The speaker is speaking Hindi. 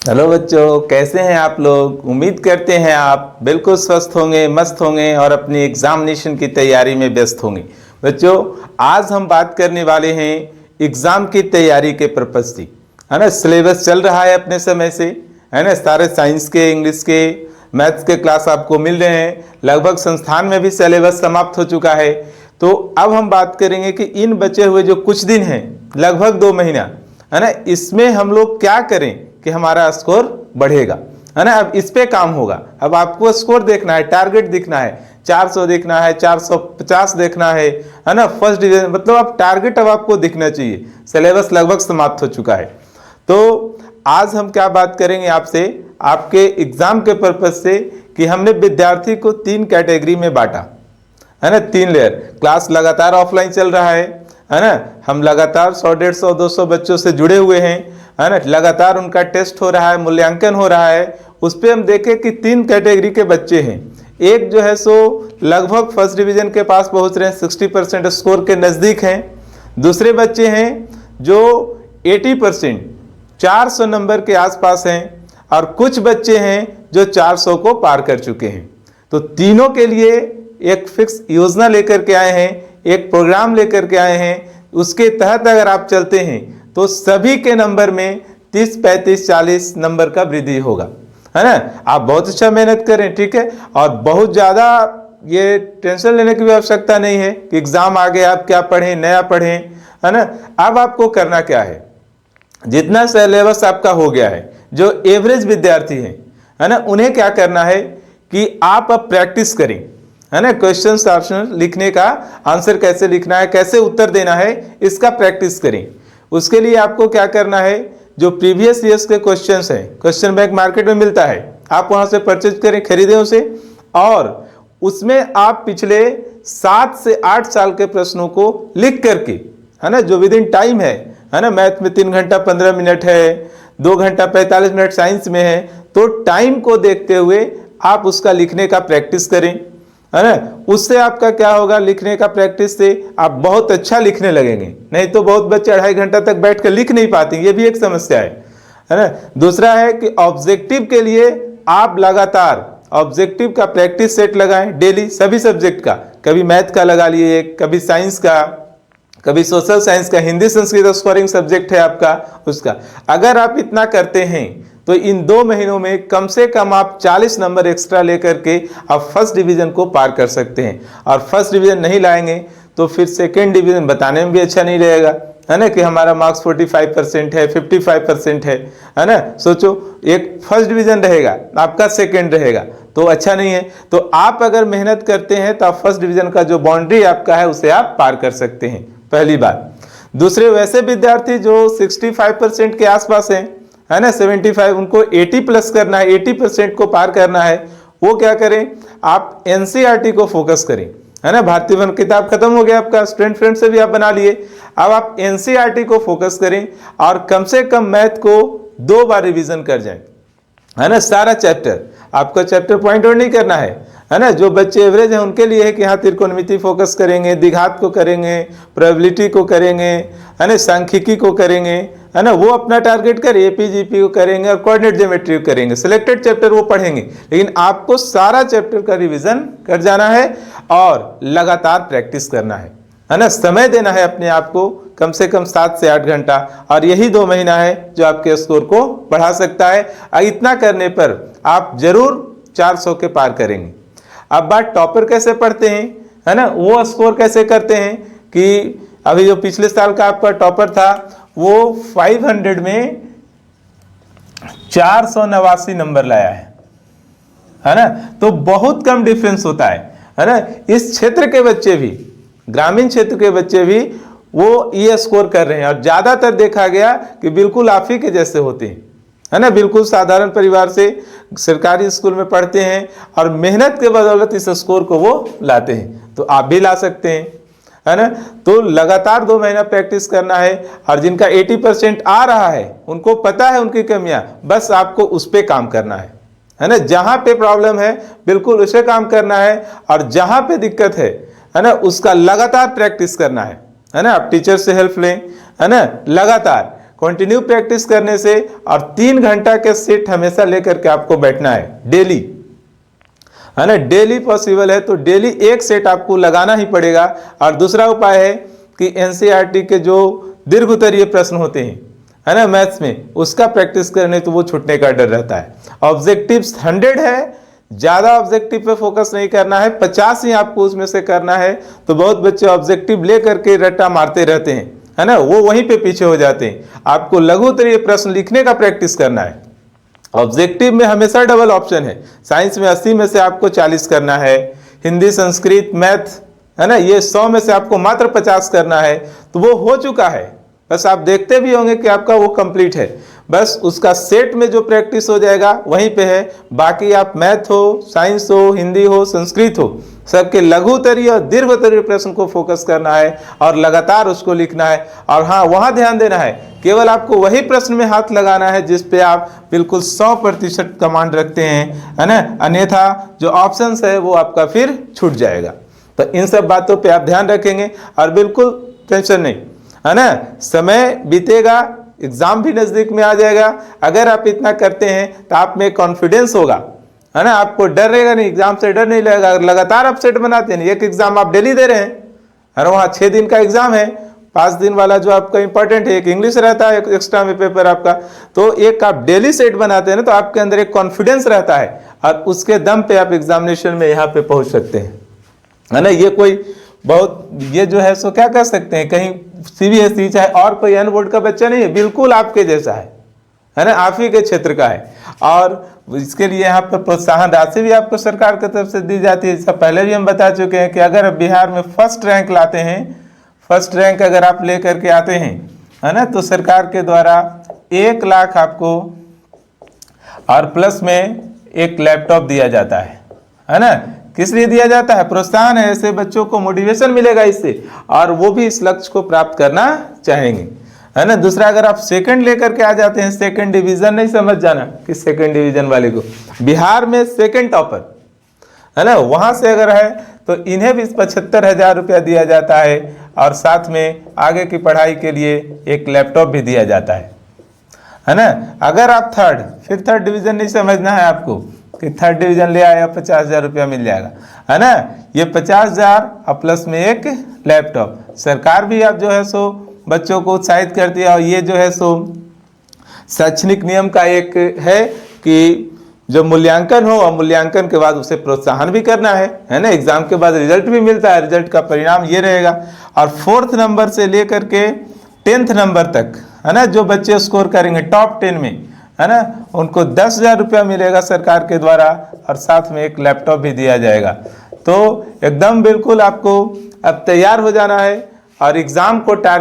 हेलो बच्चों, कैसे हैं आप लोग। उम्मीद करते हैं आप बिल्कुल स्वस्थ होंगे, मस्त होंगे और अपनी एग्जामिनेशन की तैयारी में व्यस्त होंगे। बच्चों, आज हम बात करने वाले हैं एग्ज़ाम की तैयारी के पर्पज़ से, है ना। सिलेबस चल रहा है अपने समय से, है ना। सारे साइंस के, इंग्लिश के, मैथ्स के क्लास आपको मिल रहे हैं। लगभग संस्थान में भी सिलेबस समाप्त हो चुका है। तो अब हम बात करेंगे कि इन बचे हुए जो कुछ दिन हैं, लगभग 2 महीना, है ना, इसमें हम लोग क्या करें कि हमारा स्कोर बढ़ेगा, है ना। अब इस पे काम होगा। अब आपको स्कोर देखना है, टारगेट दिखना है, 400 देखना है, 450 देखना है ना। फर्स्ट डिवीजन मतलब अब टारगेट अब आपको दिखना चाहिए। सिलेबस लगभग समाप्त हो चुका है। तो आज हम क्या बात करेंगे आपसे, आपके एग्जाम के पर्पज से, कि हमने विद्यार्थी को 3 कैटेगरी में बांटा, है ना। 3 लेयर। क्लास लगातार ऑफलाइन चल रहा है ना। हम लगातार 100, 150, 200 बच्चों से जुड़े हुए हैं, है ना। लगातार उनका टेस्ट हो रहा है, मूल्यांकन हो रहा है। उस पर हम देखें कि 3 कैटेगरी के बच्चे हैं। एक जो है सो लगभग फर्स्ट डिवीजन के पास पहुंच रहे हैं, 60% स्कोर के नज़दीक हैं। दूसरे बच्चे हैं जो 80%, 400 नंबर के आसपास हैं। और कुछ बच्चे हैं जो 400 को पार कर चुके हैं। तो तीनों के लिए एक फिक्स योजना लेकर के आए हैं, एक प्रोग्राम लेकर के आए हैं। उसके तहत अगर आप चलते हैं तो सभी के नंबर में 30, 35, 40 नंबर का वृद्धि होगा, है ना। आप बहुत अच्छा मेहनत करें, ठीक है। और बहुत ज़्यादा ये टेंशन लेने की भी आवश्यकता नहीं है कि एग्ज़ाम आ गया, आप क्या पढ़ें, नया पढ़ें, है ना। अब आपको करना क्या है, जितना सिलेबस आपका हो गया है, जो एवरेज विद्यार्थी हैं, है ना, उन्हें क्या करना है कि आप अब प्रैक्टिस करें, है ना। क्वेश्चन ऑप्शन लिखने का, आंसर कैसे लिखना है, कैसे उत्तर देना है, इसका प्रैक्टिस करें। उसके लिए आपको क्या करना है, जो प्रीवियस ईयर्स के क्वेश्चंस हैं, क्वेश्चन बैंक मार्केट में मिलता है, आप वहां से परचेज करें, खरीदें उसे। और उसमें आप पिछले 7 से 8 साल के प्रश्नों को लिख करके, है ना, जो विद इन टाइम है ना। मैथ में 3 घंटा 15 मिनट है, 2 घंटा 45 मिनट साइंस में है। तो टाइम को देखते हुए आप उसका लिखने का प्रैक्टिस करें, है ना। उससे आपका क्या होगा, लिखने का प्रैक्टिस से आप बहुत अच्छा लिखने लगेंगे। नहीं तो बहुत बच्चे 2.5 घंटा तक बैठ कर लिख नहीं पाते, ये भी एक समस्या है ना। दूसरा है कि ऑब्जेक्टिव के लिए आप लगातार ऑब्जेक्टिव का प्रैक्टिस सेट लगाएं डेली, सभी सब्जेक्ट का। कभी मैथ का लगा लिए, कभी साइंस का, कभी सोशल साइंस का, हिंदी संस्कृत स्कोरिंग सब्जेक्ट है आपका, उसका। अगर आप इतना करते हैं तो इन 2 महीनों में कम से कम आप 40 नंबर एक्स्ट्रा लेकर के आप फर्स्ट डिवीजन को पार कर सकते हैं। और फर्स्ट डिवीजन नहीं लाएंगे तो फिर सेकेंड डिवीजन बताने में भी अच्छा नहीं रहेगा, है ना, कि हमारा मार्क्स 45% है, 55% है ना। सोचो, एक फर्स्ट डिवीजन रहेगा, आपका सेकेंड रहेगा, तो अच्छा नहीं है। तो आप अगर मेहनत करते हैं तो आप फर्स्ट डिवीजन का जो बाउंड्री आपका है उसे आप पार कर सकते हैं, पहली बात। दूसरे, वैसे विद्यार्थी जो 65% के आसपास हैं, है ना, 75, उनको 80 प्लस करना है, 80% को पार करना है। वो क्या करें, आप एनसीईआरटी को फोकस करें, है ना। भारतीय वन किताब खत्म हो गया आपका, स्टूडेंट फ्रेंड से भी आप बना लिए। अब आप एनसीईआरटी को फोकस करें और कम से कम मैथ को 2 बार रिवीजन कर जाएं, है ना। सारा चैप्टर, आपका चैप्टर पॉइंट आउट नहीं करना है ना। जो बच्चे एवरेज हैं उनके लिए है कि हाँ, त्रिकोणमिति फोकस करेंगे, द्विघात को करेंगे, प्रोबेबिलिटी को करेंगे, है ना, सांख्यिकी को करेंगे, है ना। वो अपना टारगेट करें, एपीजीपी को करेंगे और कोऑर्डिनेट ज्योमेट्री को करेंगे। सिलेक्टेड चैप्टर वो पढ़ेंगे, लेकिन आपको सारा चैप्टर का रिवीजन कर जाना है और लगातार प्रैक्टिस करना है ना। समय देना है अपने आप को कम से कम 7 से 8 घंटा। और यही 2 महीना है जो आपके स्कोर को बढ़ा सकता है। इतना करने पर आप जरूर 400 के पार करेंगे। अब बात टॉपर कैसे पढ़ते हैं, है ना, वो स्कोर कैसे करते हैं, कि अभी जो पिछले साल का आपका टॉपर था वो 500 में 489 नंबर लाया है ना। तो बहुत कम डिफरेंस होता है ना। इस क्षेत्र के बच्चे भी, ग्रामीण क्षेत्र के बच्चे भी वो ये स्कोर कर रहे हैं। और ज्यादातर देखा गया कि बिल्कुल आप ही के जैसे होते हैं, है ना। बिल्कुल साधारण परिवार से सरकारी स्कूल में पढ़ते हैं और मेहनत के बदौलत इस स्कोर को वो लाते हैं। तो आप भी ला सकते हैं, है ना। तो लगातार 2 महीना प्रैक्टिस करना है। और जिनका 80% आ रहा है, उनको पता है उनकी कमियां, बस आपको उस पर काम करना है ना। जहां पे प्रॉब्लम है बिल्कुल उसे काम करना है। और जहां पे दिक्कत है ना, उसका लगातार प्रैक्टिस करना है ना। आप टीचर से हेल्प लें, है ना, लगातार कंटिन्यू प्रैक्टिस करने से, और 3 घंटा के सेट हमेशा लेकर के आपको बैठना है डेली, है ना। डेली पॉसिबल है तो डेली एक सेट आपको लगाना ही पड़ेगा। और दूसरा उपाय है कि एनसीईआरटी के जो दीर्घ उत्तरीय प्रश्न होते हैं, है ना, मैथ्स में, उसका प्रैक्टिस करने तो वो छूटने का डर रहता है। ऑब्जेक्टिव्स 100 है, ज़्यादा ऑब्जेक्टिव पे फोकस नहीं करना है, 50 ही आपको उसमें से करना है। तो बहुत बच्चे ऑब्जेक्टिव ले करके रट्टा मारते रहते हैं, है ना, वो वहीं पे पीछे हो जाते हैं। आपको लघु उत्तरीय प्रश्न लिखने का प्रैक्टिस करना है। ऑब्जेक्टिव में हमेशा डबल ऑप्शन है। साइंस में 80 में से आपको 40 करना है, हिंदी संस्कृत मैथ, है ना, ये 100 में से आपको मात्र 50 करना है। तो वो हो चुका है, बस आप देखते भी होंगे कि आपका वो कंप्लीट है। बस उसका सेट में जो प्रैक्टिस हो जाएगा वहीं पे है। बाकी आप मैथ हो, साइंस हो, हिंदी हो, संस्कृत हो, सबके लघु उत्तरीय और दीर्घ उत्तरीय प्रश्न को फोकस करना है और लगातार उसको लिखना है। और हाँ, वहाँ ध्यान देना है, केवल आपको वही प्रश्न में हाथ लगाना है जिस पे आप बिल्कुल 100% कमांड रखते हैं, है ना, अन्यथा जो ऑप्शंस है वो आपका फिर छूट जाएगा। तो इन सब बातों पे आप ध्यान रखेंगे और बिल्कुल टेंशन नहीं, है ना। समय बीतेगा, एग्जाम भी नज़दीक में आ जाएगा। अगर आप इतना करते हैं तो आप में कॉन्फिडेंस होगा, है ना, आपको डर रहेगा नहीं, एग्जाम से डर नहीं लगेगा। लगातार आप सेट बनाते हैं, एक एग्जाम आप डेली दे रहे हैं, अरे वहाँ 6 दिन का एग्जाम है, 5 दिन वाला जो आपका इंपॉर्टेंट है, एक इंग्लिश रहता है, एक एक्स्ट्रा में पेपर आपका, तो एक आप डेली सेट बनाते हैं ना, तो आपके अंदर एक कॉन्फिडेंस रहता है और उसके दम पे आप एग्जामिनेशन में यहाँ पे पहुँच सकते हैं, है ना। ये कोई बहुत, ये जो है सो क्या कह सकते हैं, कहीं सीबीएसई चाहे और कोई अन्य बोर्ड का बच्चा नहीं है, बिल्कुल आपके जैसा है ना, आप ही के क्षेत्र का है। और इसके लिए यहाँ पर प्रोत्साहन राशि भी आपको सरकार की तरफ से दी जाती है। इसका पहले भी हम बता चुके हैं कि अगर बिहार में फर्स्ट रैंक लाते हैं, फर्स्ट रैंक अगर आप ले करके आते हैं, है ना, तो सरकार के द्वारा 1 लाख आपको और प्लस में एक लैपटॉप दिया जाता है ना। किस लिए दिया जाता है? प्रोत्साहन है, ऐसे बच्चों को मोटिवेशन मिलेगा इससे, और वो भी इस लक्ष्य को प्राप्त करना चाहेंगे, है ना। दूसरा, अगर आप सेकंड लेकर के आ जाते हैं, सेकंड डिवीजन नहीं समझ जाना कि सेकंड डिवीजन वाले को, बिहार में सेकंड टॉपर, है ना, वहाँ से अगर है तो इन्हें भी 75,000 रुपया दिया जाता है और साथ में आगे की पढ़ाई के लिए एक लैपटॉप भी दिया जाता है ना। अगर आप फिर थर्ड डिवीजन नहीं समझना है आपको कि थर्ड डिवीजन ले आया 50,000 रुपया मिल जाएगा, है ना। ये 50,000 और प्लस में एक लैपटॉप, सरकार भी आप जो है सो बच्चों को उत्साहित करती है। और ये जो है सो शैक्षणिक नियम का एक है कि जो मूल्यांकन हो और मूल्यांकन के बाद उसे प्रोत्साहन भी करना है ना। एग्जाम के बाद रिजल्ट भी मिलता है, रिजल्ट का परिणाम ये रहेगा। और 4th नंबर से लेकर के 10th नंबर तक, है ना, जो बच्चे स्कोर करेंगे टॉप 10 में, है ना, उनको 10,000 रुपया मिलेगा सरकार के द्वारा और साथ में एक लैपटॉप भी दिया जाएगा। तो एकदम बिल्कुल आपको अब तैयार हो जाना है और एग्जाम को टारगेट